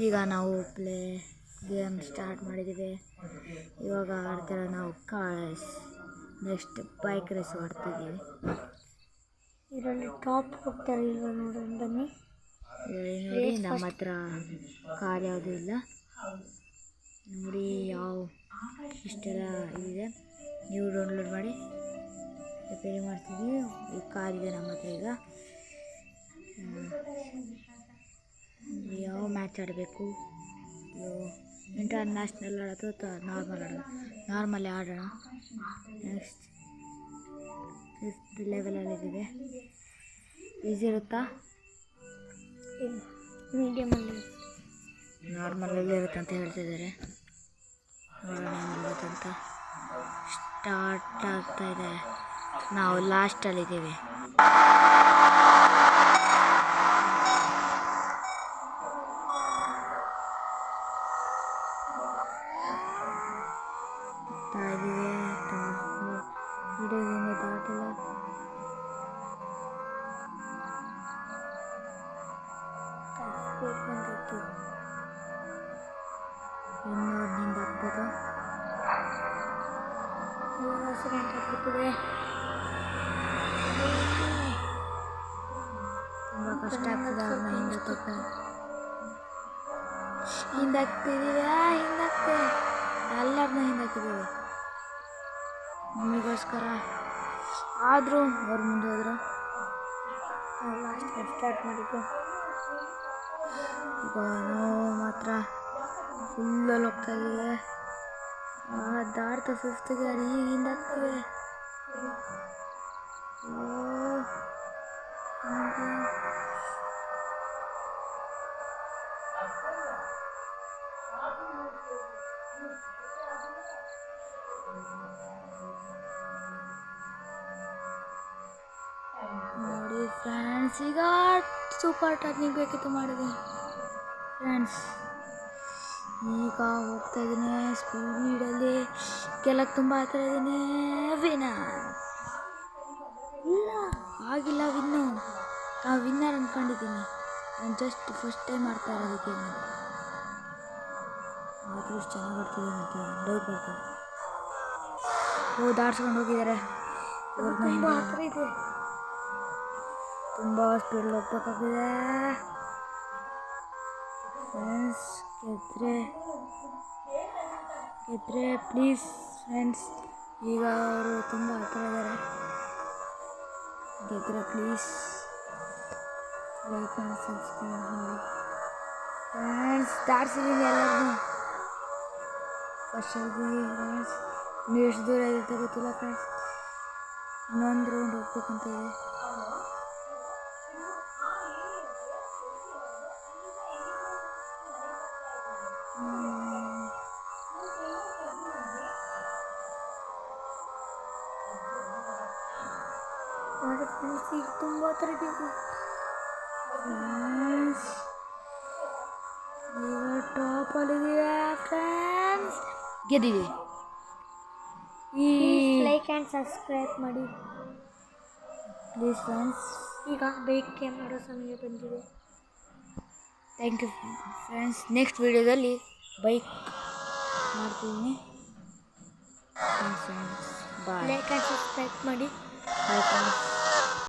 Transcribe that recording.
ಈಗ ನಾವು game start ಮಾಡಿದ್ದೀವಿ. ಇವಾಗ ಆಡ್ತಾರೆ ನಾವು ಕಾರ್ಸ್. ನೆಕ್ಸ್ಟ್ ಬೈಕ್ ರೇಸ್ ಆಡ್ತಿದ್ದೀವಿ. ಇದರಲ್ಲಿ ಟಾಪ್ ಹೋಗ್ತಾರೆ ಇಲ್ವ ನೋಡೋಣ ಬನ್ನಿ. ನೋಡಿ ನಮ್ಮ ಹತ್ರ ಕಾರ್ ಯಾವುದೂ ಇಲ್ಲ. ನೋಡಿ ಇಷ್ಟೆಲ್ಲ ಇದೆ. ನೀವು ಡೌನ್ಲೋಡ್ ಮಾಡಿ ರಿಪೇರಿ ಮಾಡ್ತಿದ್ದೀವಿ. ಈ ಕಾರ್ ಇದೆ ನಮ್ಮ ಹತ್ರ. ಈಗ ಯಾವ ಮ್ಯಾಚ್ ಆಡಬೇಕು? ಇಂಟರ್ನ್ಯಾಷನಲ್ ಆಡೋದು ಅಥವಾ ನಾರ್ಮಲ್ಲಿ ಆಡೋಣ. Next 5th ಲೆವೆಲಲ್ಲಿದ್ದೀವಿ. ಈಸಿ ಇರುತ್ತಾ? ಮೀಡಿಯಮಲ್ಲಿ ನಾರ್ಮಲಲ್ಲಿ ಇರುತ್ತೆ ಅಂತ ಹೇಳ್ತಿದ್ದಾರೆ. ನೋಡೋಣ ಹೆಂಗಿರುತ್ತಂತ. ಸ್ಟಾರ್ಟ್ ಆಗ್ತಾ ಇದೆ. ನಾವು ಲಾಸ್ಟಲ್ಲಿದ್ದೀವಿ. ಇನ್ನೊಂದು ಹಾಕ್ಬೋದು. ತುಂಬ ಕಷ್ಟ ಆಗ್ತದೆ. ಅವ್ರನ್ನ ಹಿಂದಾಕ್ತಿದ್ದೀವಿ. ಎಲ್ಲರನ್ನ ಹಿಂದಾಕಿದ್ದೀವಿ ನಮಗೋಸ್ಕರ. ಆದರೂ ಅವ್ರು ಮುಂದೆ ಹೋದ್ರು. ಲಾಸ್ಟ್ ಸ್ಟಾರ್ಟ್ ಮಾಡಿದ್ದು. ಈಗ ನಾವು ಮಾತ್ರ ಫುಲ್ಲಲ್ಲಿ ಹೋಗ್ತಾ ಇದ್ದೀವಿ. ದಾಟ್ತಾ 5th ಗೇರ್ ಈಗ ಹಿಂದಾಗ್ತೀವಿ. ನೋಡಿ ಫ್ರೆಂಡ್ಸ್, ಈಗ ಸೂಪರ್ ಟರ್ನಿಂಗ್ ಬೇಕಿತ್ತು ಮಾಡಿದೆ ಫ್ರೆಂಡ್ಸ್. ಈಗ ಹೋಗ್ತಾ ಇದ್ದೀನಿ ಸ್ಪೀಡಲ್ಲಿ. ಗೆಲ್ಲಕ್ಕೆ ತುಂಬ ಹತ್ರ ಇದ್ದೀನಿ. ಇಲ್ಲ ಆಗಿಲ್ಲ ವಿನ್ನು. ನಾವು ವಿನ್ನರ್ ಅಂದ್ಕೊಂಡಿದ್ದೀನಿ. ನಾನು ಜಸ್ಟ್ ಫಸ್ಟ್ ಟೈಮ್ ಮಾಡ್ತಾ ಇರೋದು ಗೇಮ್. ಆದರೂ ಇಷ್ಟು ಚೆನ್ನಾಗಿ ಆಡ್ತಿದ್ದೀನಿ ಅಂತ ಡೌಟ್ ಬರ್ತದೆ. ದಾಟ್ಸ್ಕೊಂಡು ಹೋಗಿದ್ದಾರೆ. ತುಂಬ ಹತ್ರ ಇದೆ. ತುಂಬ ಸ್ಪೀಡಲ್ಲಿ ಹೋಗ್ಬೇಕಾಗಿದೆ ಫ್ರೆಂಡ್ಸ್. ಗೆದ್ರೆ ಪ್ಲೀಸ್ ಫ್ರೆಂಡ್ಸ್. ಈಗ ಅವರು ತುಂಬ ಹತ್ರ ಇದ್ದಾರೆ. ಗೆದ್ರೆ ಪ್ಲೀಸ್ ಲೈಕ್ ಆ್ಯಂಡ್ ಸಬ್ಸ್ಕ್ರೈಬ್ ಮಾಡಿ ಫ್ರೆಂಡ್ಸ್. ದಾಟ್ಸಿದ್ದೀನಿ ಎಲ್ಲರನ್ನೂ. ಫಸ್ಟ್ ಇದ್ದೀವಿ ಫ್ರೆಂಡ್ಸ್. ನೀವು ಎಷ್ಟು ದೂರ ಇರುತ್ತೆ ಗೊತ್ತಿಲ್ಲ ಫ್ರೆಂಡ್ಸ್. ಇನ್ನೊಂದು ರೌಂಡ್ ಹೋಗ್ಬೇಕಂತ ಇದೆ. ನೋಡಿ ಫ್ರೆಂಡ್ಸ್, ಈಗ ತುಂಬ ಹತ್ರ ಇದ್ದೀವಿ ಫ್ರೆಂಡ್ಸ್. ಈಗ ಟಾಪಲ್ಲಿದ್ದೀವಿ ಫ್ರೆಂಡ್ಸ್. ಗೆದ್ದಿದ್ದೀವಿ. ಲೈಕ್ ಆ್ಯಂಡ್ ಸಬ್ಸ್ಕ್ರೈಬ್ ಮಾಡಿ ಪ್ಲೀಸ್ ಫ್ರೆಂಡ್ಸ್. ಈಗ ಬೈಕ್ ಮಾಡೋ ಸಮಯ ಬಂದಿದೆ. Thank you friends. ನೆಕ್ಸ್ಟ್ ವಿಡಿಯೋದಲ್ಲಿ ಬೈಕ್ ಮಾಡ್ತೀನಿ. ಬಾಯ್. ಲೈಕ್ ಆ್ಯಂಡ್ ಸಬ್ಸ್ಕ್ರೈಬ್ ಮಾಡಿ. Bye friends.